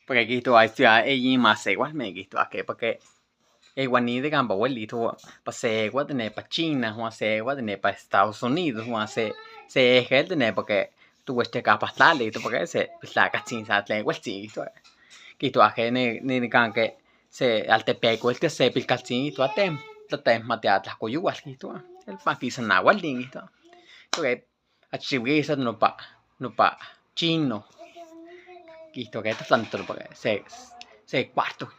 porque quito a ciudad más igual me quito a que porque igual de campo abuelito pasé tener para China o hace tener para Estados Unidos o hace se es el tener porque tú este capas tal y tú porque se la cachin sa le igual sí quito a que ni can que se al te pego el que se pil cachin y tú atem te matea las coyugas quito el paquis na igual quito porque a chivisa no pa chino quito que tanto porque se cuarto.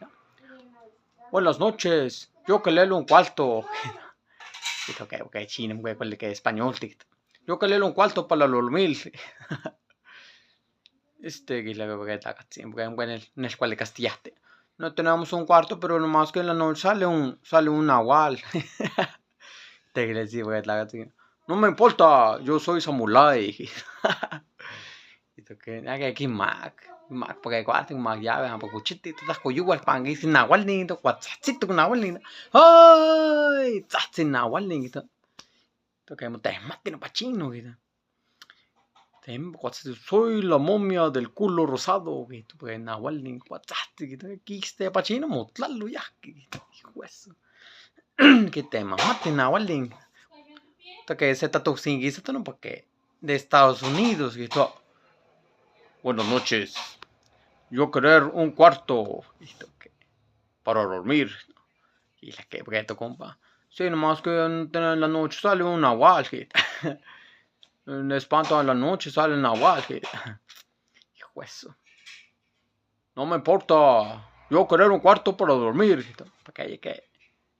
Buenas noches, yo que leo un cuarto. Dije, ok, chino, que español. Yo que leo un cuarto para dormir. Que la está siempre en la escuela de castellate. No tenemos un cuarto, pero nomás que en la noche sale un nahual. Que le decía, no me importa, yo soy samurái. Que aquí Mac, porque cuatro Mac ya vean, porque chiste, las coyugas pan, y sin nahual ni to, cuatzito con nahual ni. ¡Ay! Sin nahual ni to. Que me te maten pachino, que soy la momia del culo rosado, que porque nahual ni cuatzate, que quiste pachino, motlalo ya, que eso. Que te mamaste nahual ni. Que se tatu sin guisa, no porque de Estados Unidos, que todo. Buenas noches. Yo querer un cuarto para dormir. Y la que breto, compa. Sí, nomás que en la noche sale un nahual. En espanto en la noche sale un nahual. Hijo eso. No me importa. Yo querer un cuarto para dormir. Para que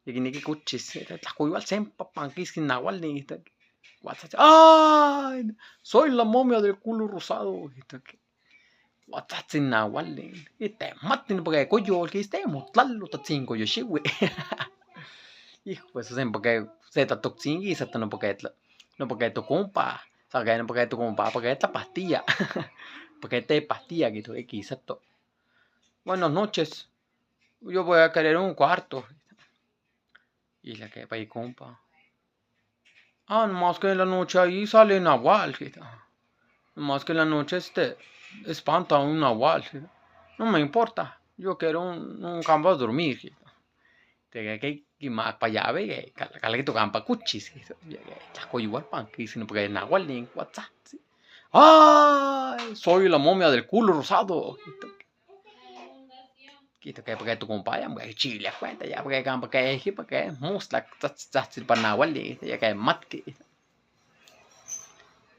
ni que cuchis. La cuival siempre panquis sin nahual ni. ¡Ay! Soy la momia del culo rosado. Wattatsin nahual y te maten porque coyo que estemos tlalo tatsin coyo shiwe. Hijo, pues eso porque se ta toxin y se ta no porque tu compa, sabe no porque tu compa, porque esta pastilla. Porque te pastilla que tu X esto. Buenas noches. Yo voy a querer un cuarto. Y la que para compa. Ah, nomás que en la noche ahí sale nahual. Nomás que en la noche espanta un nahual. No me importa. Yo quiero un campo a dormir. Que más para allá ve que tu campo cuchis. Ya coyuar pan que sino porque nahual ni WhatsApp. ¡Ay! Soy la momia del culo rosado. Quito que porque tu compadre, porque chile cuenta ya porque campo que es porque musla para nahual ni ya que mat que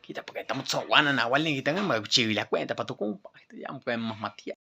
quita porque estamos soguana nahual ni tengan chile cuenta para tu compadre ya porque más matía.